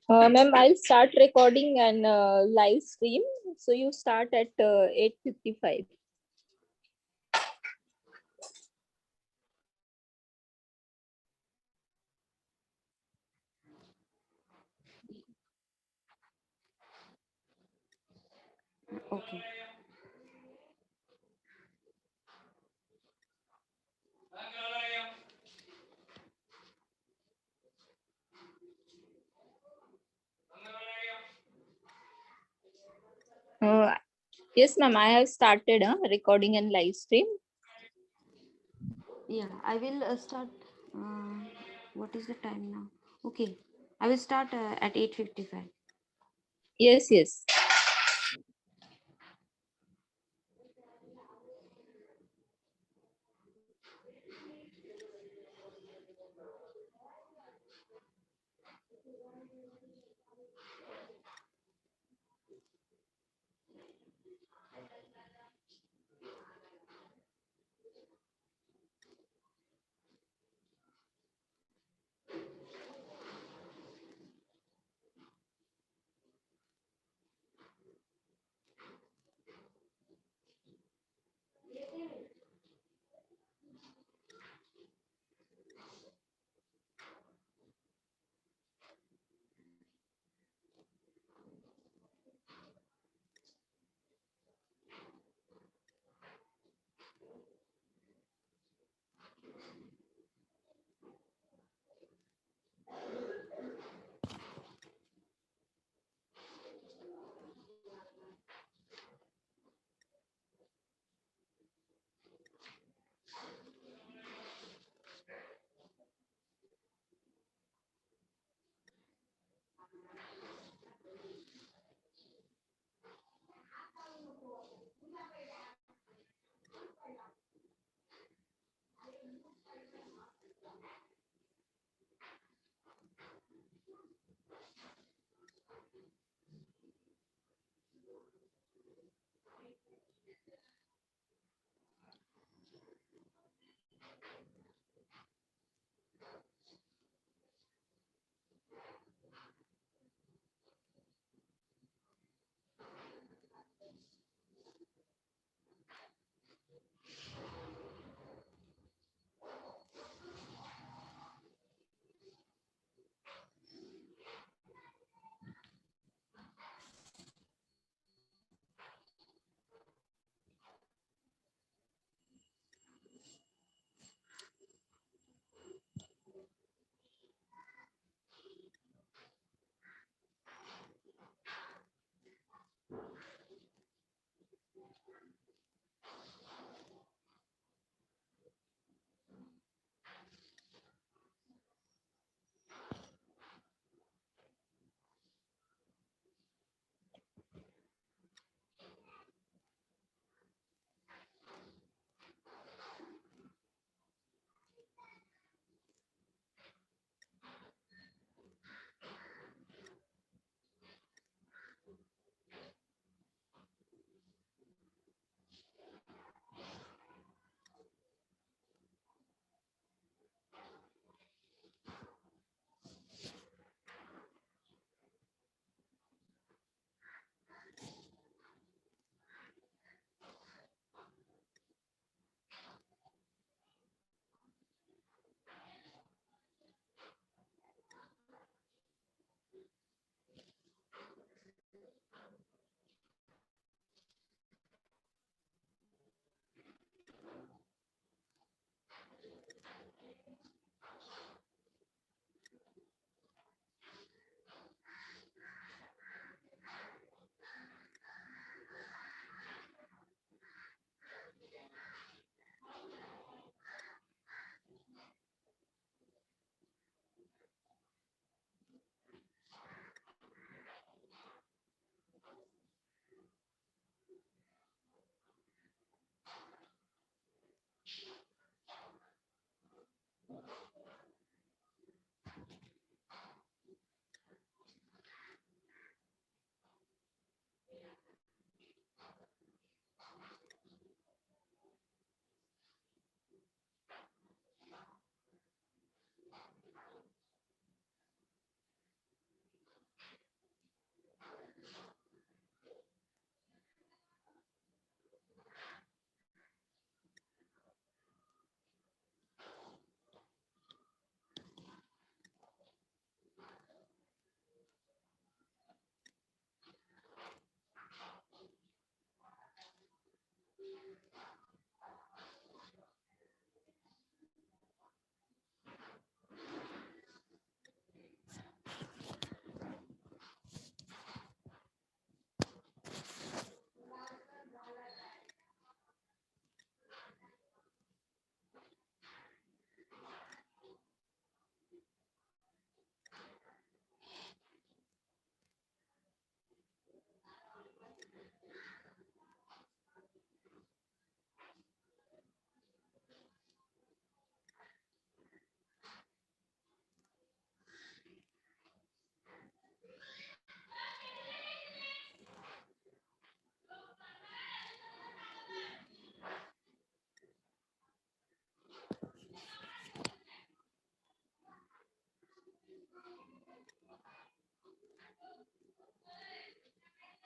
Ma'am, I'll start recording and live stream. So you start at 8:55. Okay. Uh, yes, ma'am, I have started recording and live stream. Yeah, I will start. Uh, what is the time now? Okay, I will start at 8:55. Yes, yes.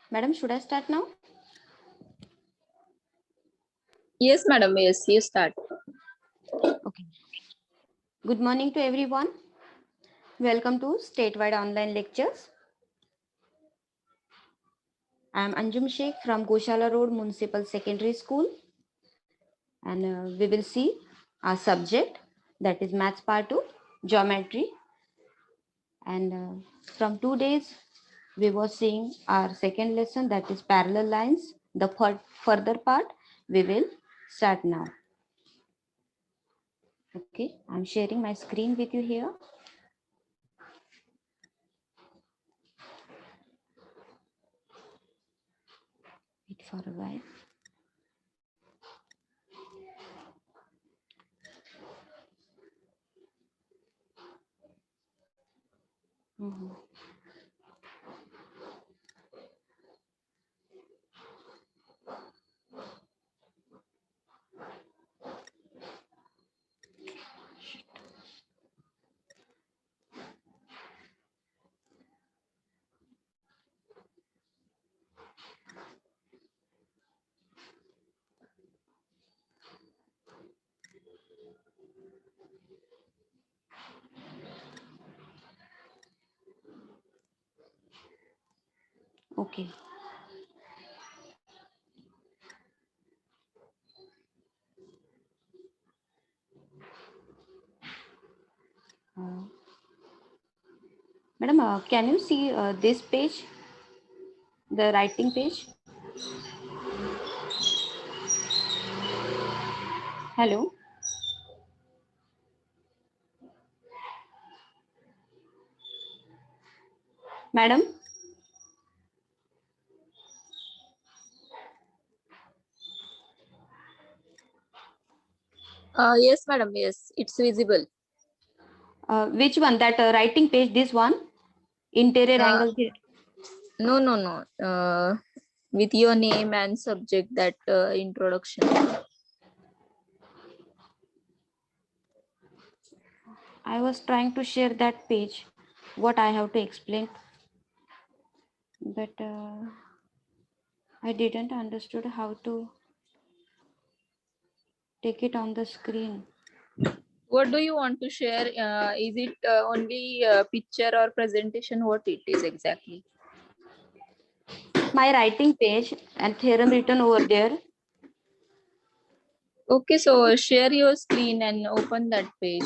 Madam, should I start now? Yes, madam. Yes, you start. Okay. Good morning to everyone. Welcome to statewide online lectures. I am Anjum Sheikh from Goshala Road Municipal Secondary School, and we will see our subject, that is Maths Part 2, Geometry. And from 2 days, we were seeing our second lesson, that is Parallel Lines. The further part we will start now. Okay, I'm sharing my screen with you here. Wait for a while. Mhm. Okay. Madam, can you see this page, the writing page? Hello. Madam, Yes, madam. Yes, it's visible. which one? That writing page, this one? Interior Uh, angle theory. no, no, no. With your name and subject, that introduction. I was trying to share that page, what I have to explain, but I didn't understood how to take it on the screen. What do you want to share? Is it only picture or presentation? What it is exactly? My writing page and theorem written over there. Okay, so share your screen and open that page.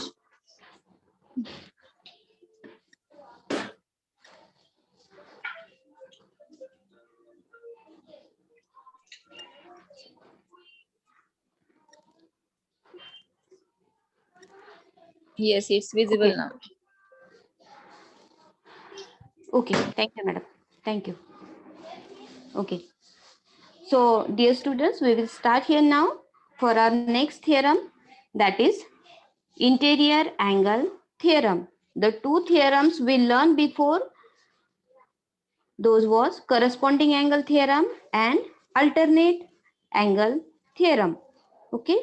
Yes, it's visible Okay. now. Okay. Thank you, madam. Thank you. Okay. So, dear students, we will start here now for our next theorem, that is interior angle theorem. The two theorems we learned before, those was corresponding angle theorem and alternate angle theorem. Okay.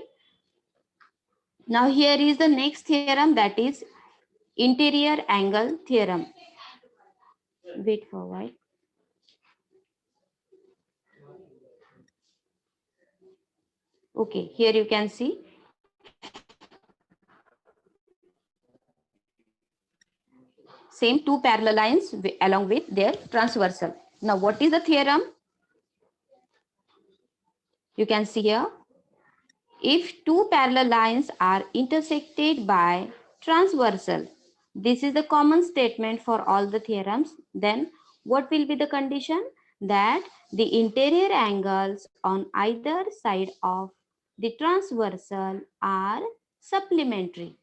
Now here is the next theorem, that is interior angle theorem. Wait for a while. Okay, here you can see same two parallel lines along with their transversal. Now what is the theorem? You can see here, if two parallel lines are intersected by transversal, this is the common statement for all the theorems, then what will be the condition? That the interior angles on either side of the transversal are supplementary.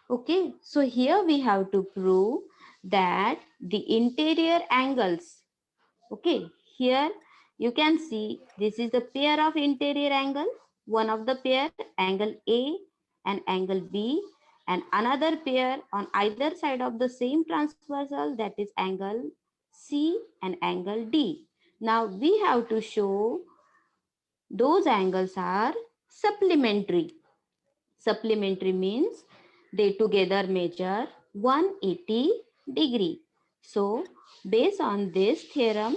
Okay, so here we have to prove that the interior angles, okay, here you can see this is the pair of interior angle, one of the pair angle A and angle B, and another pair on either side of the same transversal, that is angle C and angle D. Now we have to show those angles are supplementary. Supplementary means they together measure 180 degree. So based on this theorem,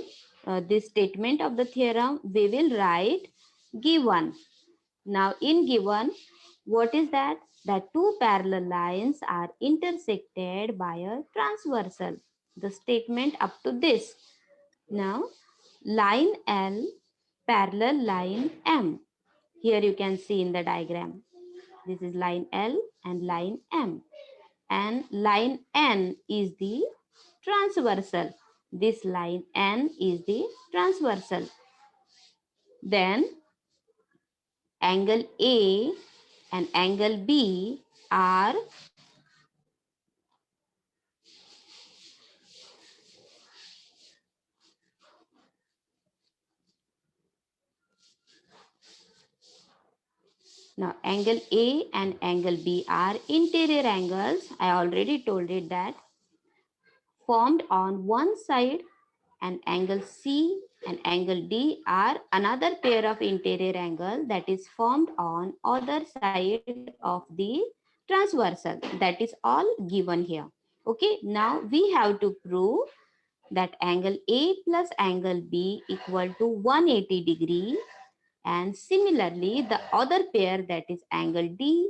this statement of the theorem, we will write given. Now in given, what is that? That two parallel lines are intersected by a transversal. The statement up to this. Now line L parallel line M. Here you can see in the diagram. This is line L and line M. And line N is the transversal. This line N is the transversal. Then angle A and angle B are now angle A and angle B are interior angles. I already told it that formed on one side, and angle C and angle D are another pair of interior angle that is formed on other side of the transversal. That is all given here. Okay, now we have to prove that angle A plus angle B equal to 180 degree, and similarly the other pair, that is angle D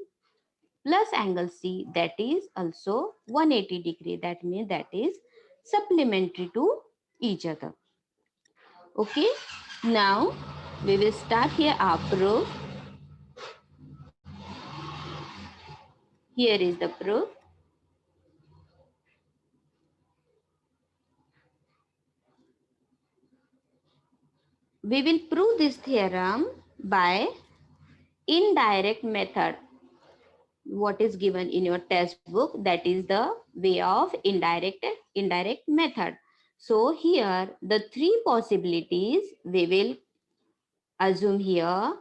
plus angle C, that is also 180 degree. That means that is supplementary to each other. Okay, now we will start here our proof. Here is the proof. We will prove this theorem by indirect method. What is given in your textbook, that is the way of indirect method. So here the three possibilities we will assume here,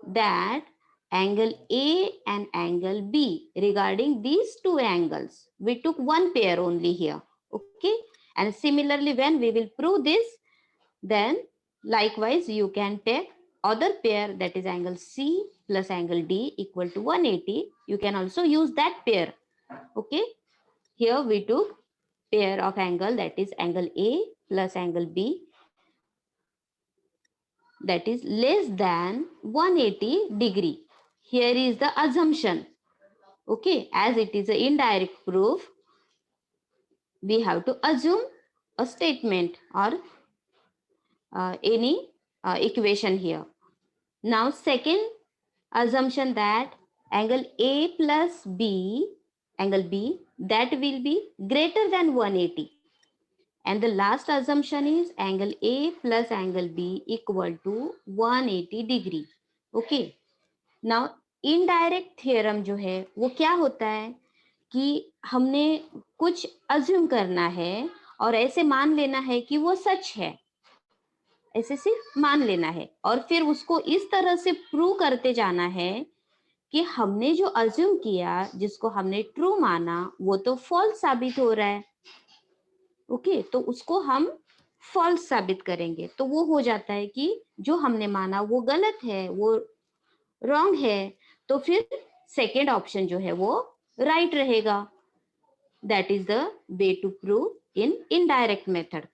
that angle A and angle B, regarding these two angles we took one pair only here. Okay, and similarly when we will prove this, then likewise you can take other pair, that is angle C plus angle D equal to 180. You can also use that pair. Okay, here we took pair of angle, that is angle A plus angle B, that is less than 180 degree. Here is the assumption. Okay, as it is an indirect proof, we have to assume a statement or any equation here. Now second assumption, that angle A plus B, angle B, that will be greater than 180. And the last assumption is angle A plus angle B equal to 180 degree. Okay. Now indirect theorem जो है वो क्या होता है कि हमने कुछ assume करना है और ऐसे मान लेना है कि वो सच है, ऐसे सिर्फ मान लेना है और फिर उसको इस तरह से प्रूव करते जाना है कि हमने जो अज्यूम किया, जिसको हमने ट्रू माना, वो तो फॉल्स साबित हो रहा है. ओके, तो उसको हम फॉल्स साबित करेंगे, तो वो हो जाता है कि जो हमने माना वो गलत है, वो रॉन्ग है, तो फिर सेकेंड ऑप्शन जो है वो राइट रहेगा. That is the way to prove in indirect method.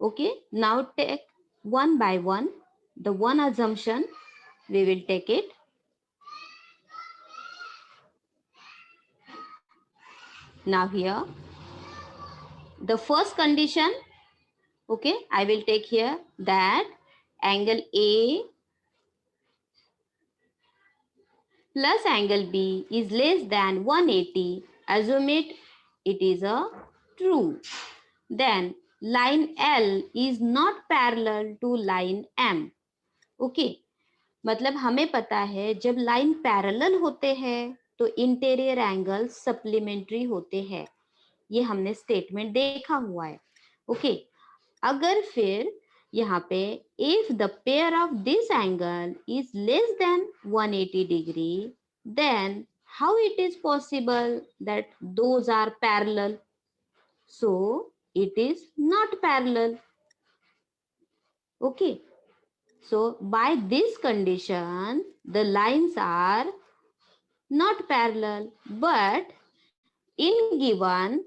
Okay, now take one by one. The one assumption we will take it. Now here the first condition, okay, I will take here that angle A plus angle B is less than 180. Assume it is a true. Then line L is not parallel to line M. Okay, मतलब हमें पता है जब line parallel होते हैं तो interior angle supplementary होते हैं, ये हमने स्टेटमेंट देखा हुआ है. ओके, अगर फिर यहाँ पे if the pair of this angle is less than 180 degree, then how it is possible that those are parallel? So it is not parallel. Okay, so by this condition the lines are not parallel, but in given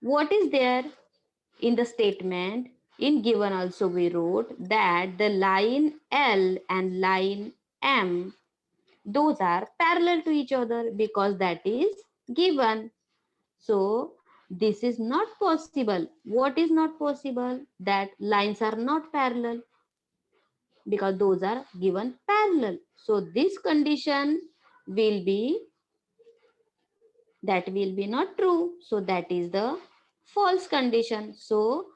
what is there in the statement, In given also we wrote that the line L and line M, those are parallel to each other because that is given. So this is not possible. What is not possible? That lines are not parallel because those are given parallel. So this condition will be, that will be not true. So that is the false condition. So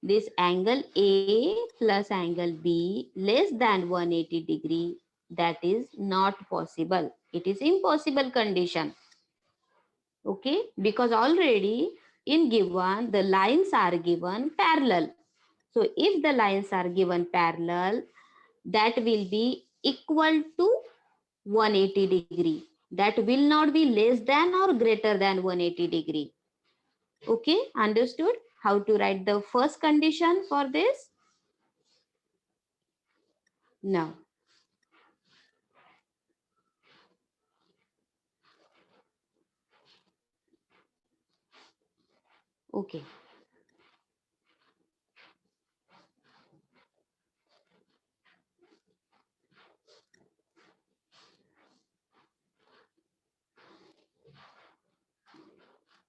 this angle A plus angle B less than 180 degree, that is not possible. It is impossible condition. Okay, because already in given the lines are given parallel. So if the lines are given parallel, that will be equal to 180 degree. That will not be less than or greater than 180 degree. Okay, understood how to write the first condition for this? Now, okay.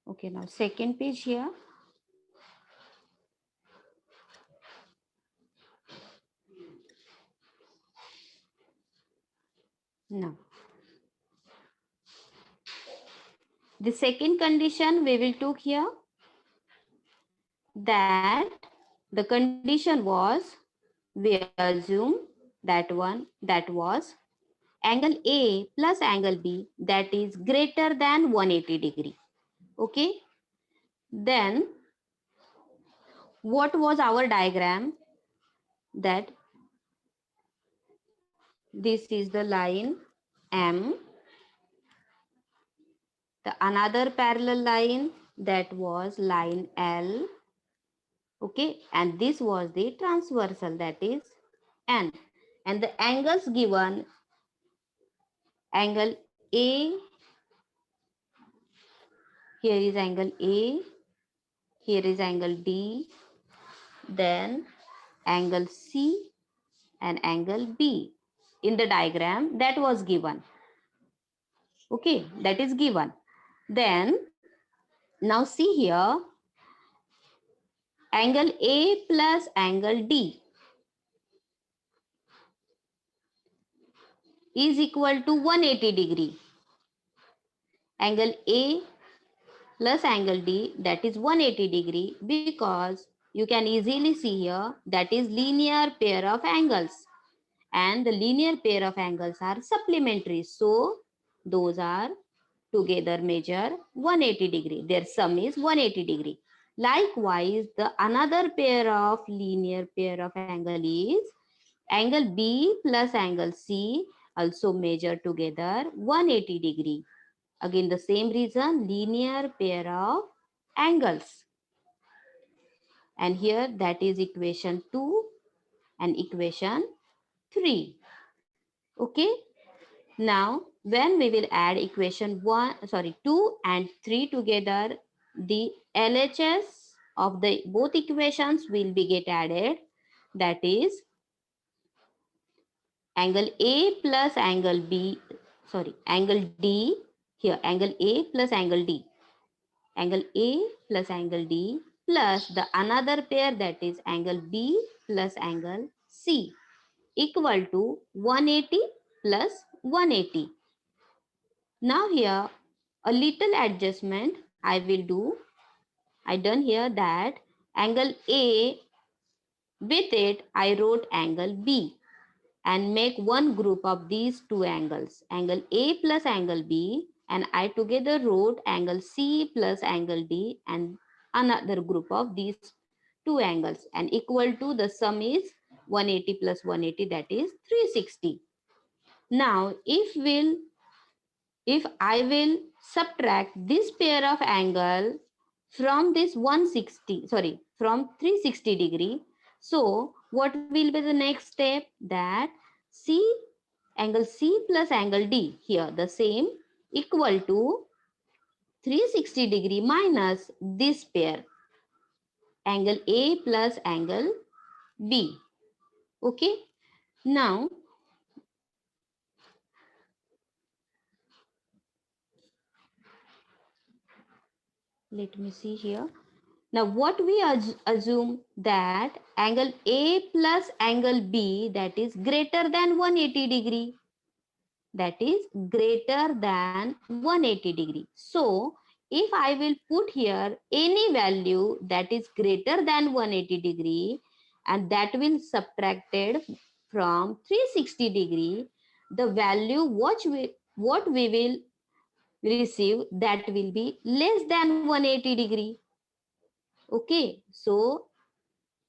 Okay, now second page here. Now, the second condition we will took here, that the condition was, we assume that one, that was angle A plus angle B that is greater than 180 degree. Okay. Then what was our diagram? That this is the line M, the another parallel line that was line L. Okay, and this was the transversal, that is N, and the angles given, angle A, here is angle A, here is angle D, then angle C and angle B in the diagram that was given. Okay, that is given. Then now see here, angle A plus angle D is equal to 180 degree. Angle A plus angle D, that is 180 degree, because you can easily see here that is linear pair of angles, and the linear pair of angles are supplementary. So those are together measure 180 degree. Their sum is 180 degree. Likewise, the another pair of linear pair of angle is angle B plus angle C, also measure together 180 degree. Again, the same reason, linear pair of angles. And here that is equation 2 and equation 3. Okay. Now, when we will add equation 2 and 3 together, the LHS of the both equations will be get added. That is angle A plus angle B, angle D, here angle A plus angle D. Angle A plus angle D plus the another pair, that is angle B plus angle C, equal to 180 plus 180. Now here a little adjustment I will do. I done here that angle A, with it I wrote angle B and make one group of these two angles, angle A plus angle B, and I together wrote angle C plus angle D and another group of these two angles, and equal to the sum is 180 plus 180, that is 360. Now if I will subtract this pair of angle from this 360 degree, so what will be the next step? That angle C plus angle D, here the same, equal to 360 degree minus this pair. angle A plus angle B. Okay. Now, let me see here. Now, what we assume that angle A plus angle B, that is greater than 180 degree. That is greater than 180 degree. So, if I will put here any value that is greater than 180 degree, and that will subtracted from 360 degree, the value what we will receive, that will be less than 180 degree. Okay, so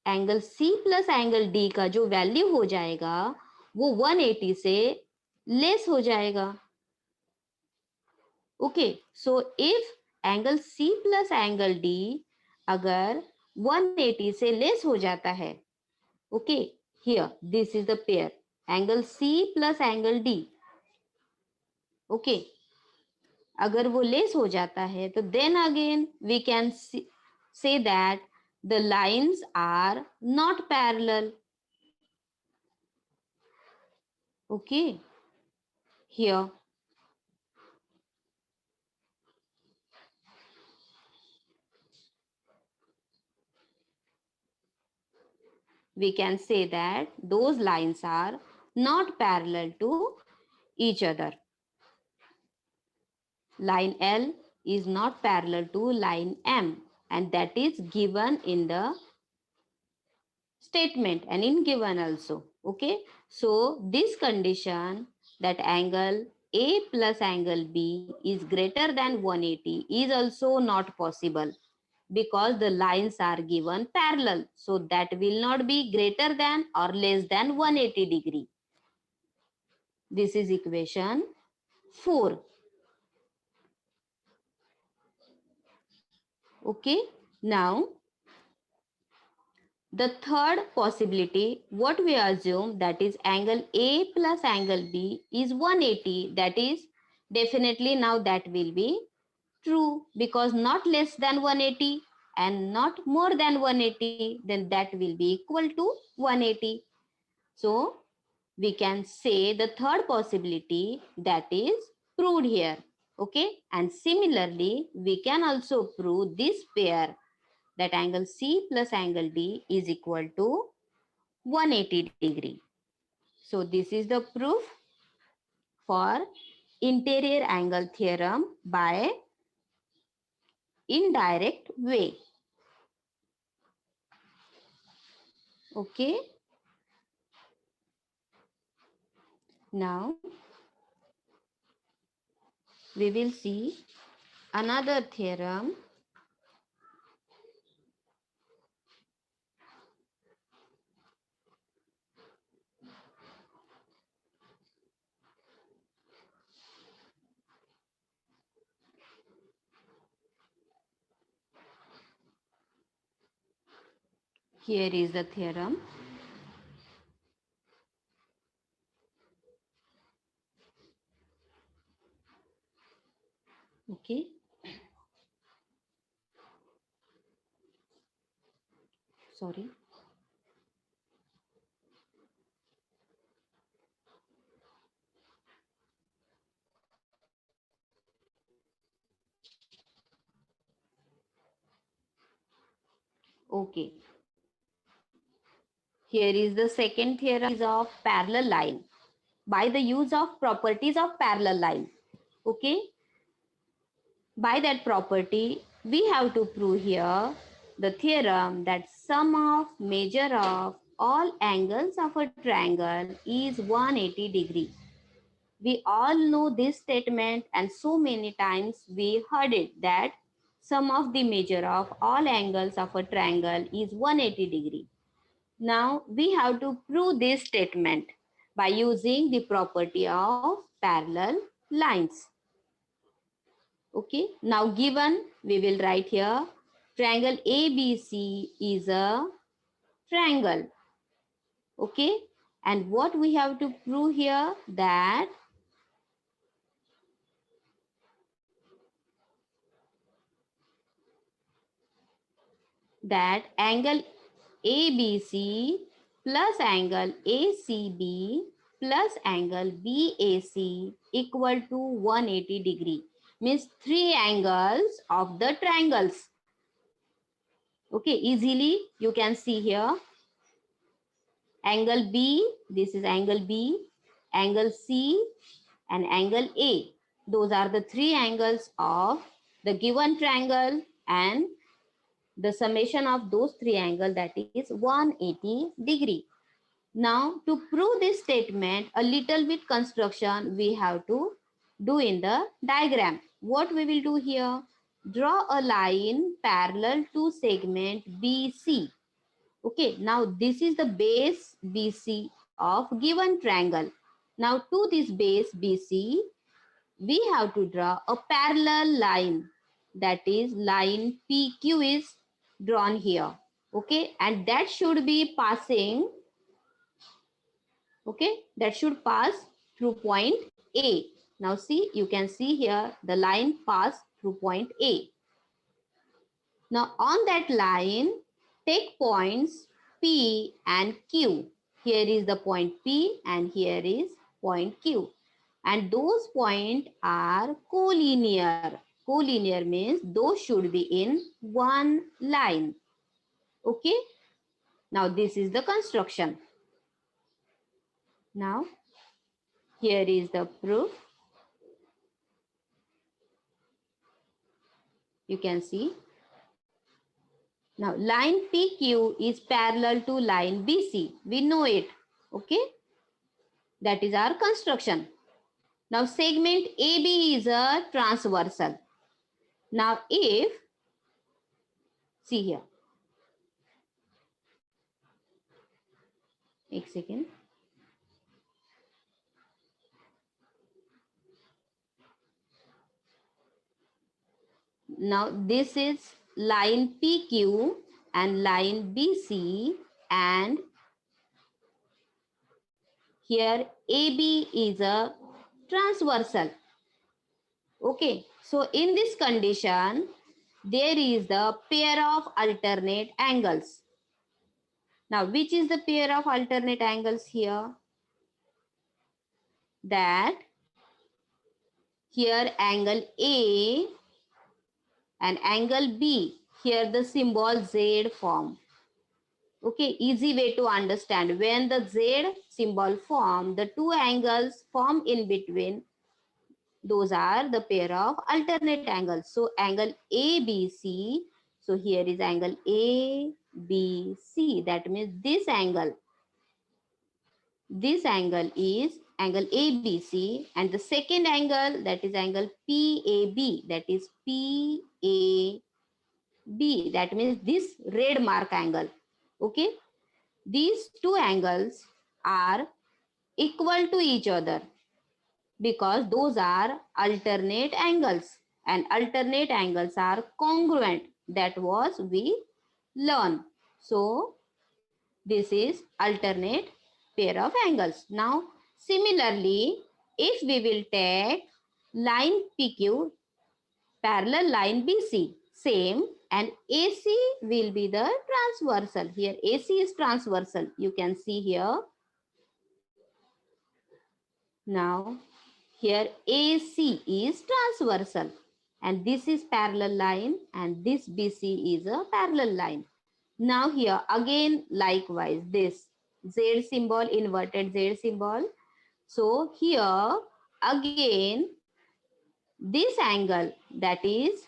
angle C plus angle D का जो value हो जाएगा वो 180 से less हो जाएगा. Okay, so if angle C plus angle D अगर 180 से लेस हो जाता है, okay, here this is the pair angle C plus angle D. Okay, अगर वो लेस हो जाता है तो then again we can say that the lines are not parallel. Okay, here we can say that those lines are not parallel to each other. Line L is not parallel to line M, and that is given in the statement and in given also. Okay, so this condition that angle A plus angle B is greater than 180 is also not possible because the lines are given parallel. So that will not be greater than or less than 180 degree. This is equation 4. Okay, now the third possibility, what we assume, that is angle A plus angle B is 180. That is definitely now that will be true because not less than 180 and not more than 180, then that will be equal to 180. So we can say the third possibility that is proved here. Okay, and similarly we can also prove this pair that angle C plus angle D is equal to 180 degree. So this is the proof for interior angle theorem by indirect way. Okay. Now we will see another theorem. Here is the theorem. Okay. Sorry. Okay. Here is the second theorem of parallel line by the use of properties of parallel line. Okay. By that property, we have to prove here the theorem that sum of measure of all angles of a triangle is 180 degree. We all know this statement and so many times we heard it that sum of the measure of all angles of a triangle is 180 degree. Now we have to prove this statement by using the property of parallel lines. Okay, now given we will write here triangle ABC is a triangle. Okay, and what we have to prove here that that angle ABC plus angle ACB plus angle BAC equal to 180 degree. Means three angles of the triangles. Okay, easily you can see here. Angle B, this is angle B, angle C and angle A. Those are the three angles of the given triangle, and the summation of those three angles, that is 180 degree. Now to prove this statement, a little bit construction we have to do in the diagram. What we will do here? Draw a line parallel to segment BC. Okay, now this is the base BC of given triangle. Now to this base BC, we have to draw a parallel line, that is line PQ is drawn here. Okay, and that should be passing, okay, that should pass through point A. Now see, you can see here the line pass through point A. Now on that line, take points P and Q. Here is the point P and here is point Q. And those points are collinear. Collinear means those should be in one line. Okay. Now this is the construction. Now here is the proof. You can see. Now line PQ is parallel to line BC. We know it. Okay. That is our construction. Now segment AB is a transversal. Now if, see here. एक second. Now this is line PQ and line BC, and here AB is a transversal. Okay, so in this condition, there is the pair of alternate angles. Now, which is the pair of alternate angles here? That here angle A and angle B, here the symbol Z form. Okay, easy way to understand. When the Z symbol form, the two angles form in between, those are the pair of alternate angles. So angle ABC, so here is angle ABC. That means this angle is angle ABC, and the second angle, that is angle PAB, that is PAB. That means this red mark angle. Okay, these two angles are equal to each other because those are alternate angles, and alternate angles are congruent. That was we learn. So this is alternate pair of angles. Now similarly, if we will take line PQ parallel line BC, same, and AC will be the transversal. Here AC is transversal. You can see here. Now here AC is transversal, and this is parallel line, and this BC is a parallel line. Now here again likewise this Z symbol, inverted Z symbol. So here again this angle, that is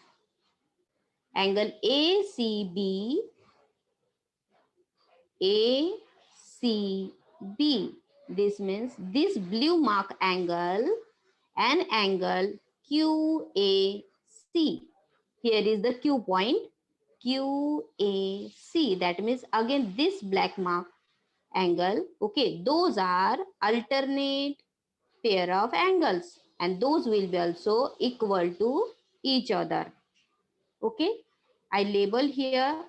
angle ACB, this means this blue mark angle and angle QAC. Here is the Q point, QAC. That means again this black mark angle. Okay, those are alternate pair of angles, and those will be also equal to each other. Okay, I label here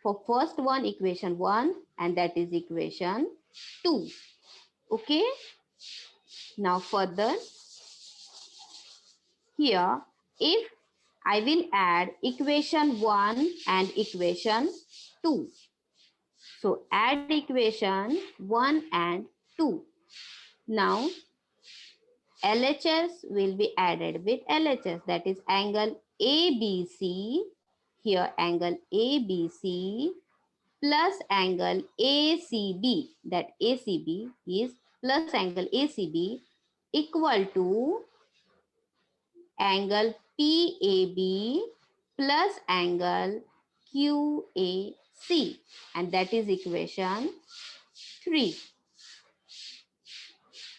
for first one equation 1, and that is equation 2. Okay, now further here, if I will add equation 1 and equation 2. So add equation 1 and 2. Now LHS will be added with LHS, that is angle ABC. Here angle ABC plus angle ACB, that ACB is plus angle ACB equal to angle PAB plus angle QAC, and that is equation 3.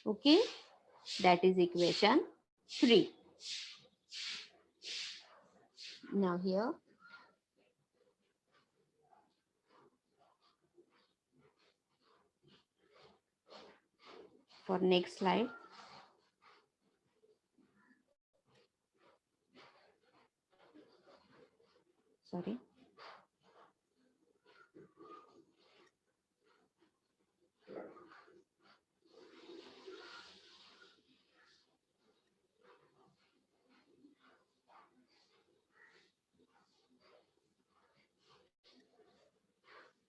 Okay, that is equation 3. Now here for next slide. Sorry.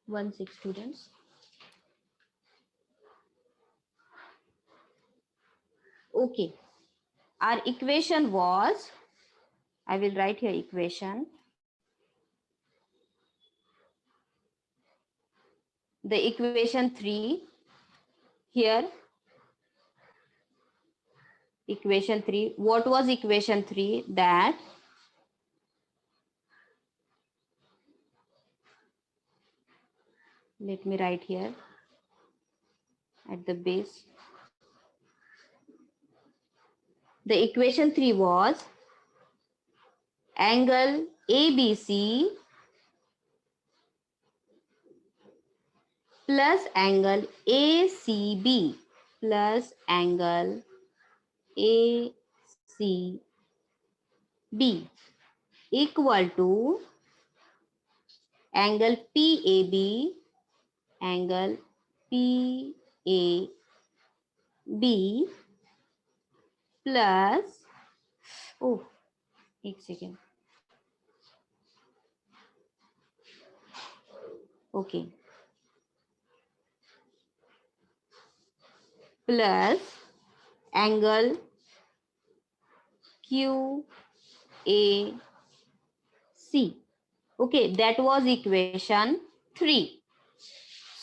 One six students. Okay, our equation was, I will write here equation. The equation 3 here. Equation 3. What was equation 3? That let me write here at the base. The equation 3 was angle ABC plus angle ACB plus angle ACB equal to angle PAB, angle PAB plus, oh, एक second. Okay. Plus angle QAC. Okay, that was equation 3.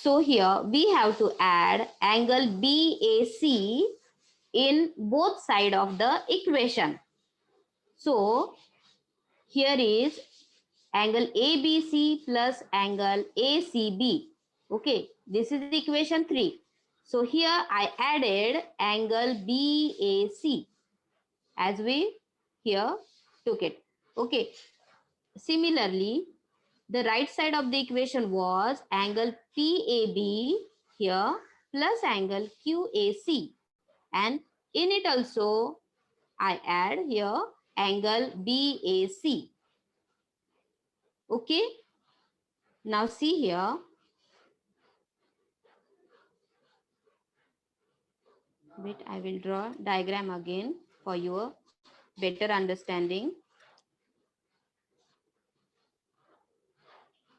So here we have to add angle BAC in both sides of the equation. So here is angle ABC plus angle ACB. Okay, this is equation 3. So here I added angle BAC as we here took it. Okay, similarly, the right side of the equation was angle PAB here plus angle QAC, and in it also I add here angle BAC. Okay, now see here. Wait, I will draw diagram again for your better understanding.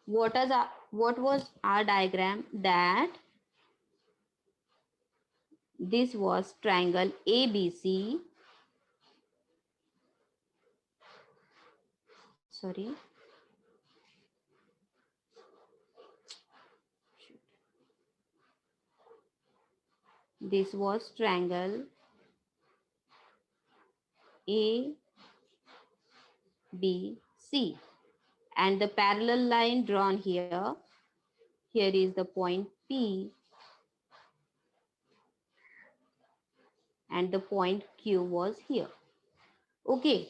What was our diagram? That this was triangle ABC. Sorry. This was triangle ABC, and the parallel line drawn here. Here is the point P, and the point Q was here. Okay,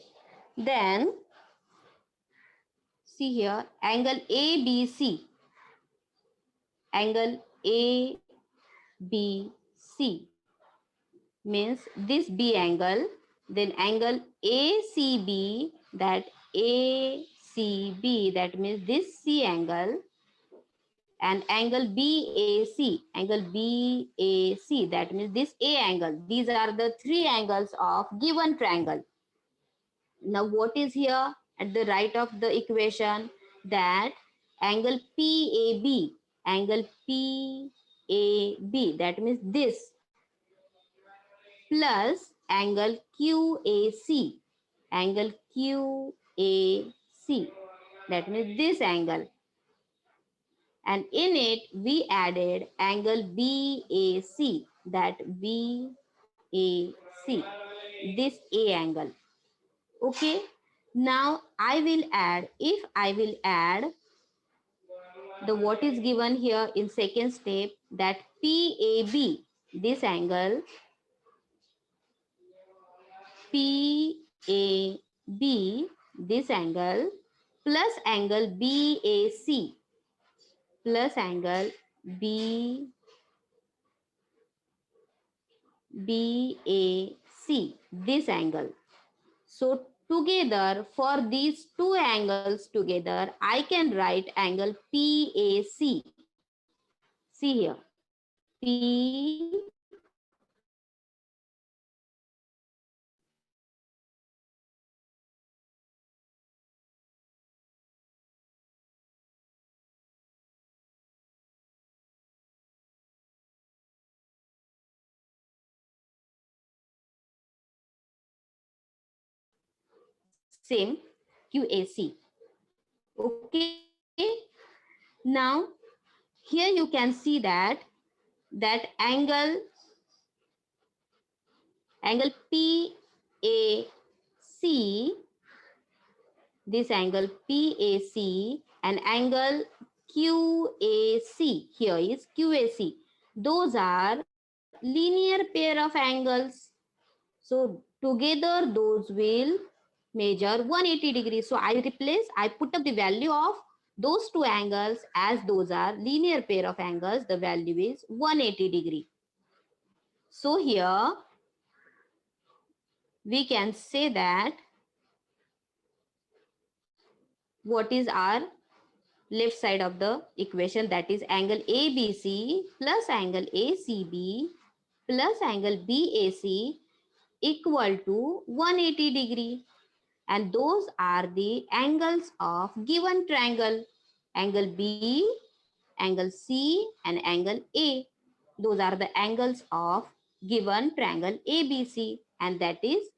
then see here angle ABC. Angle ABC means this B angle, then angle ACB, that ACB, that means this C angle, and angle BAC, angle BAC, that means this A angle. These are the 3 angles of given triangle. Now what is here at the right of the equation? That angle PAB, angle PAB, that means this, plus angle QAC, angle QAC, that means this angle. And in it, we added angle BAC, that BAC, this A angle. Okay. Now I will add, if I will add the what is given here in second step, that PAB, this angle, PAB, this angle, plus angle BAC, plus angle BAC, this angle. So together, for these two angles together, I can write angle PAC. See here, same QAC. Okay. Now here you can see that angle PAC, this angle PAC, and angle QAC, here is QAC. Those are linear pair of angles. So together those will measure 180 degrees. So I replace, I put up the value of those two angles, as those are linear pair of angles, the value is 180 degree. So here we can say that what is our left side of the equation, that is angle ABC plus angle ACB plus angle BAC equal to 180 degree. And those are the angles of given triangle, angle B, angle C, and angle A. Those are the angles of given triangle ABC, and that is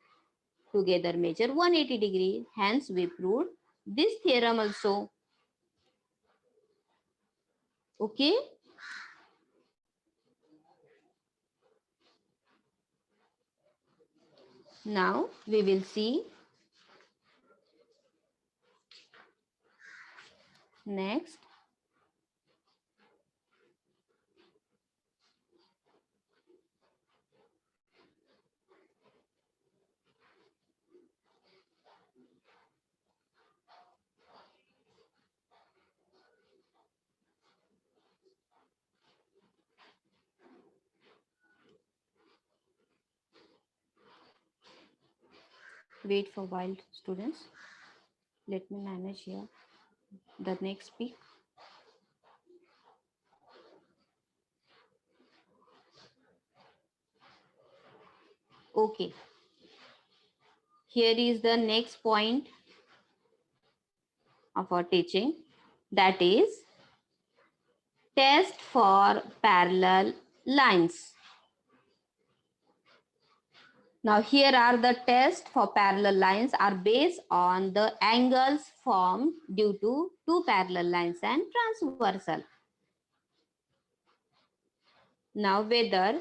together measure 180 degree. Hence we proved this theorem also. Okay. Now we will see next. Wait for a while, students. Let me manage here the next speak. Okay. Here is the next point of our teaching, that is test for parallel lines. Now here are the tests for parallel lines are based on the angles formed due to two parallel lines and transversal. Now whether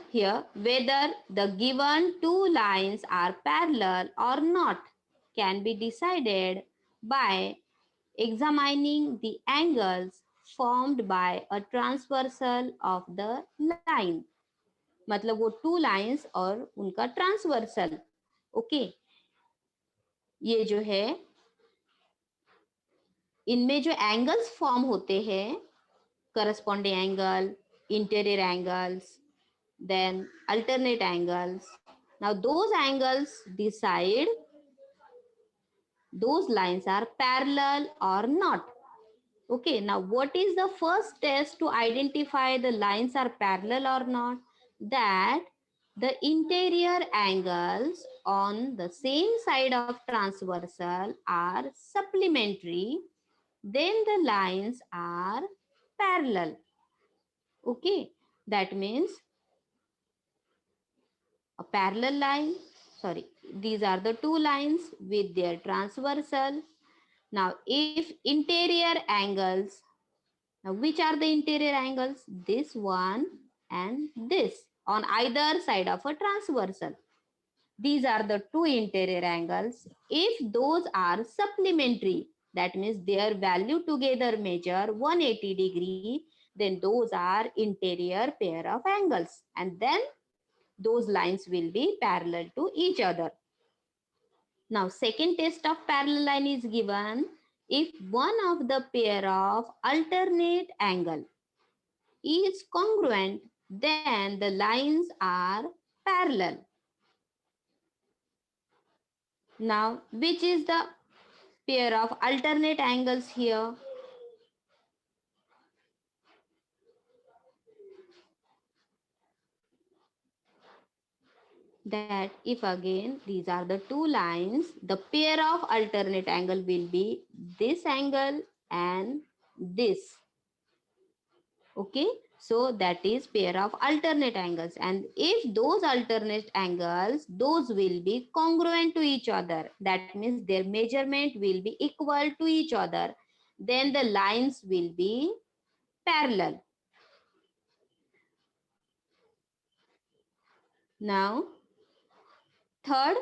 the given two lines are parallel or not can be decided by examining the angles formed by a transversal of the line. मतलब वो two lines और उनका transversal. Okay, ये जो है इनमें जो angles form होते हैं, corresponding angle, interior angles, then alternate angles. Now those angles decide those lines are parallel or not. Okay, now what is the first test to identify the lines are parallel or not? That the interior angles on the same side of transversal are supplementary then the lines are parallel. Okay, that means a parallel line, sorry, these are the two lines with their transversal. Now, if interior angles, now which are the interior angles? This one and this on either side of a transversal. These are the two interior angles. If those are supplementary, that means their value together measure 180 degree, then those are interior pair of angles. And then those lines will be parallel to each other. Now, second test of parallel line is given if one of the pair of alternate angle is congruent, then the lines are parallel. Now, which is the pair of alternate angles here? That if again these are the two lines, the pair of alternate angle will be this angle and this. Okay, so that is pair of alternate angles, and if those alternate angles, those will be congruent to each other, that means their measurement will be equal to each other, then the lines will be parallel. Now, third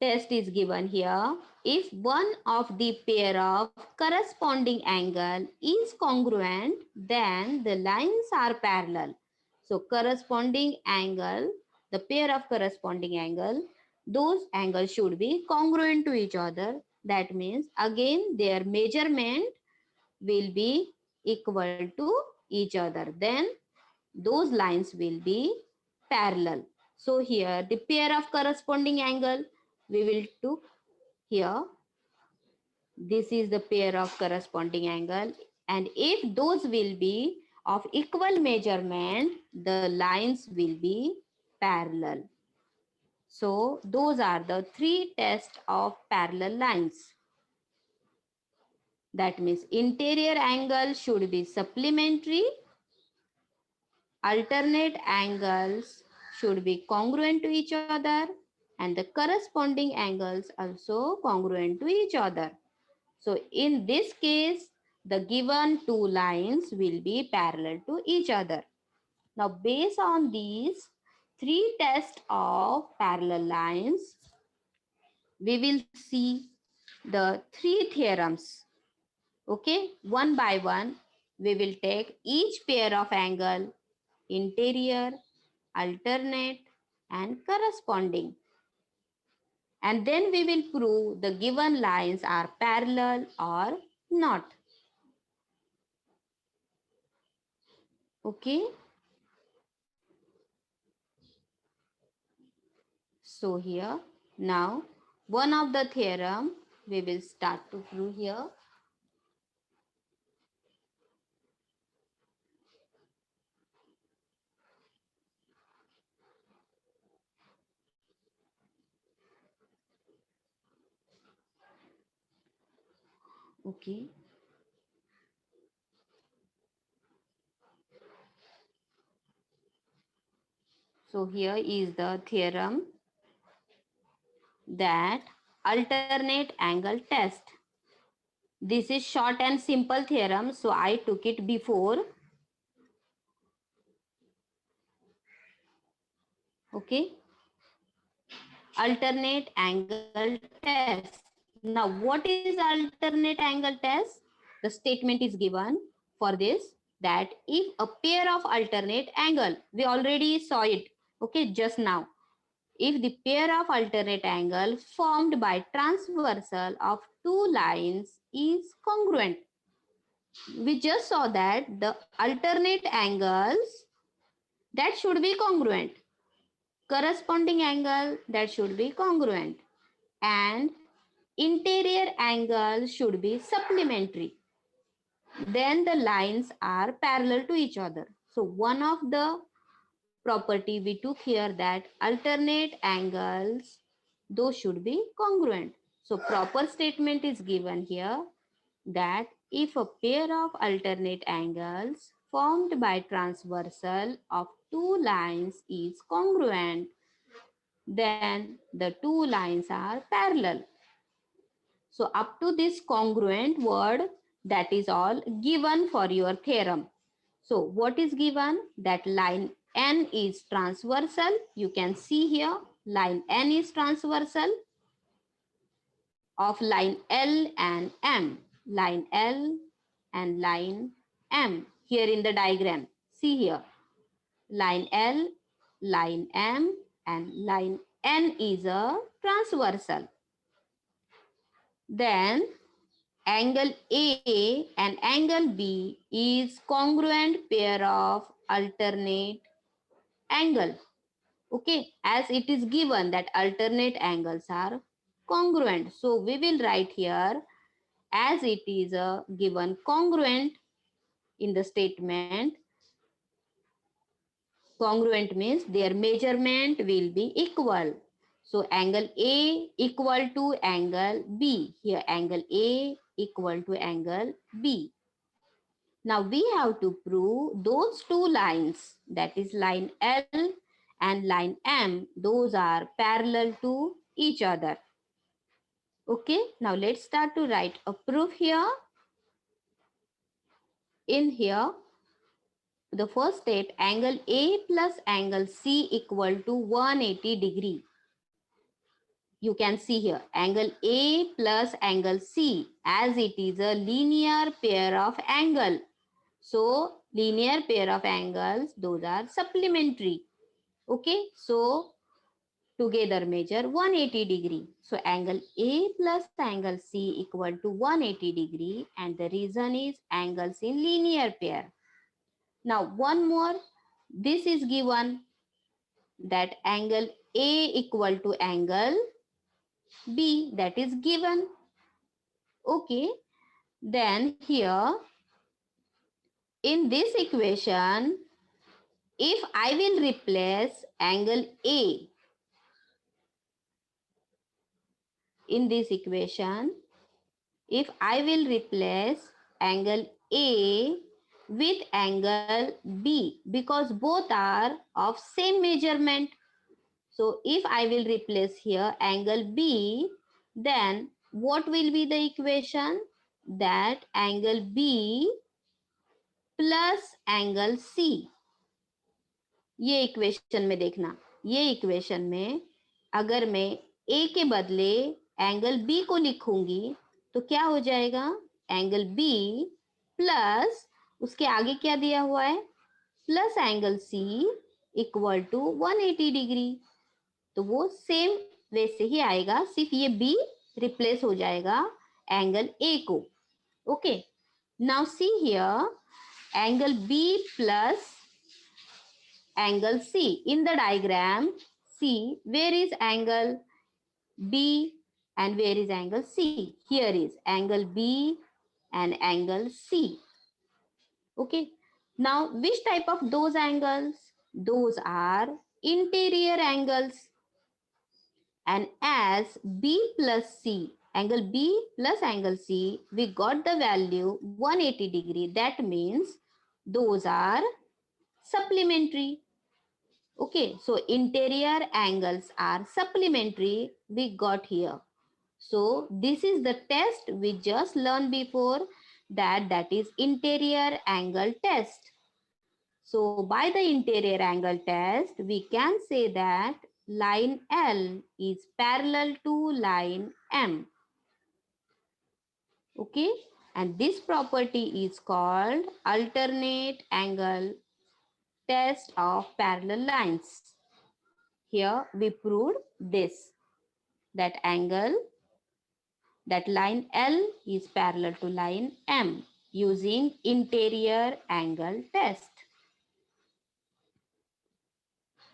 test is given here. If one of the pair of corresponding angle is congruent, then the lines are parallel. So corresponding angle, the pair of corresponding angle, those angles should be congruent to each other. That means again their measurement will be equal to each other. Then those lines will be parallel. So here the pair of corresponding angle we will took here. This is the pair of corresponding angle, and if those will be of equal measurement, the lines will be parallel. So those are the three tests of parallel lines. That means interior angle should be supplementary, alternate angles should be congruent to each other, and the corresponding angles also congruent to each other. So in this case, the given two lines will be parallel to each other. Now, based on these three tests of parallel lines, we will see the three theorems. Okay, one by one, we will take each pair of angle, interior, alternate, and corresponding. And then we will prove the given lines are parallel or not. Okay. So here, now, one of the theorem we will start to prove here. Okay. So here is the theorem that alternate angle test. This is short and simple theorem, so I took it before. Okay. Alternate angle test. Now, what is alternate angle test? The statement is given for this, that if a pair of alternate angle, we already saw it, okay, just now. If the pair of alternate angle formed by transversal of two lines is congruent, we just saw that the alternate angles that should be congruent, corresponding angle that should be congruent, and interior angle should be supplementary. Then the lines are parallel to each other. So one of the property we took here, that alternate angles, those should be congruent. So proper statement is given here. that if a pair of alternate angles formed by transversal of two lines is congruent, then the two lines are parallel. So up to this congruent word, that is all given for your theorem. So what is given? That line N is transversal. You can see here line N is transversal of line L and M. Line L and line M here in the diagram. See here. Line L, line M and line N is a transversal. Then angle A and angle B is congruent pair of alternate angle. Okay, as it is given that alternate angles are congruent. So we will write here as it is given congruent in the statement. Congruent means their measurement will be equal. So angle A equal to angle B. Here angle A equal to angle B. Now we have to prove those two lines, that is line L and line M, those are parallel to each other. Okay, now let's start to write a proof here. In here, the first step, angle A plus angle C equal to 180 degree. You can see here, angle A plus angle C, as it is a linear pair of angle. So, linear pair of angles, those are supplementary. Okay, so together measure 180 degree. So, angle A plus angle C equal to 180 degree, and the reason is angles in linear pair. Now, one more, this is given that angle A equal to angle B, that is given. Okay, then here in this equation, if I will replace angle A in this equation, if I will replace angle A with angle B, because both are of same measurement. So if I will replace here angle B, then what will be the equation? That angle B plus angle C. ये equation में देखना, ये equation में अगर मैं A के बदले angle B को लिखूंगी तो क्या हो जाएगा? एंगल B प्लस उसके आगे क्या दिया हुआ है? Plus angle C equal to 180 degree. तो वो सेम वैसे ही आएगा, सिर्फ ये B रिप्लेस हो जाएगा एंगल A को. Okay, now see here angle B plus angle C. In the diagram, see where is angle B and where is angle C? Here is angle B and angle C. Okay. Now, which type of those angles? Those are interior angles. And as B plus C, angle B plus angle C, we got the value 180 degree. That means those are supplementary. Okay, so interior angles are supplementary we got here. So this is the test we just learned before, that is interior angle test. So by the interior angle test, we can say that line L is parallel to line M. Okay, and this property is called alternate angle test of parallel lines. Here we proved this, that angle, that line L is parallel to line M using interior angle test.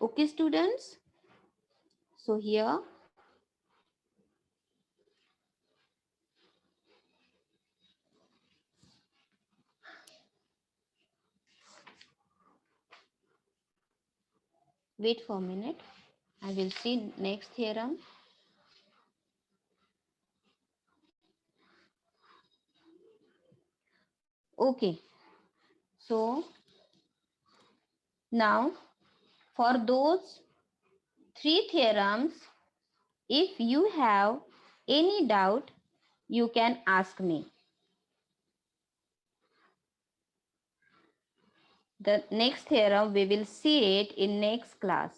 Okay, students. So here wait for a minute. I will see next theorem. Okay. So now for those 3 theorems, if you have any doubt, you can ask me. The next theorem, we will see it in next class.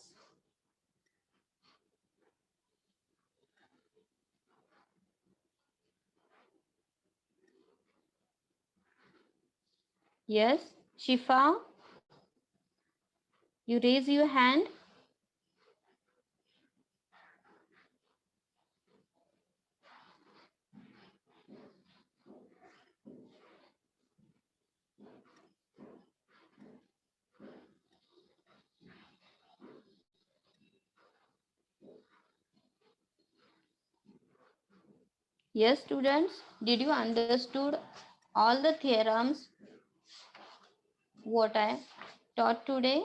Yes, Shifa, you raise your hand. Yes, students, did you understood all the theorems what I taught today?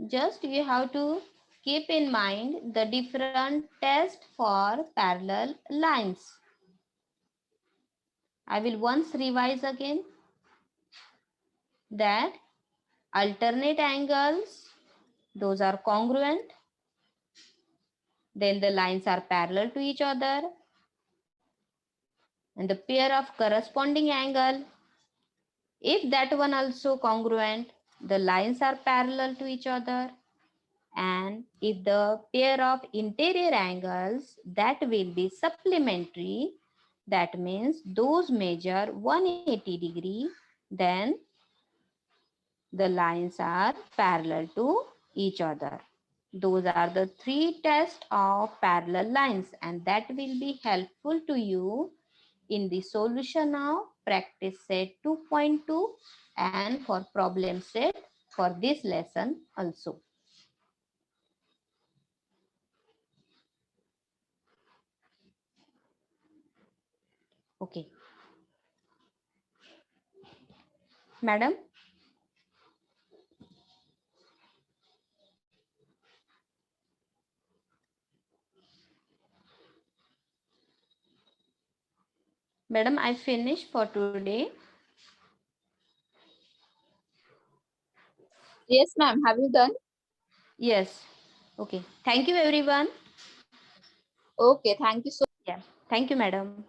Just you have to keep in mind the different tests for parallel lines. I will once revise again that alternate angles, those are congruent. Then the lines are parallel to each other. And the pair of corresponding angle, if that one also congruent, the lines are parallel to each other. And if the pair of interior angles, that will be supplementary, that means those measure 180 degree, then the lines are parallel to each other. Those are the 3 tests of parallel lines, and that will be helpful to you in the solution of practice set 2.2 and for problem set for this lesson also. Okay. Madam? Madam, I finished for today. Yes, ma'am. Have you done? Yes. Okay. Thank you, everyone. Okay, thank you so Yeah. Thank you, madam.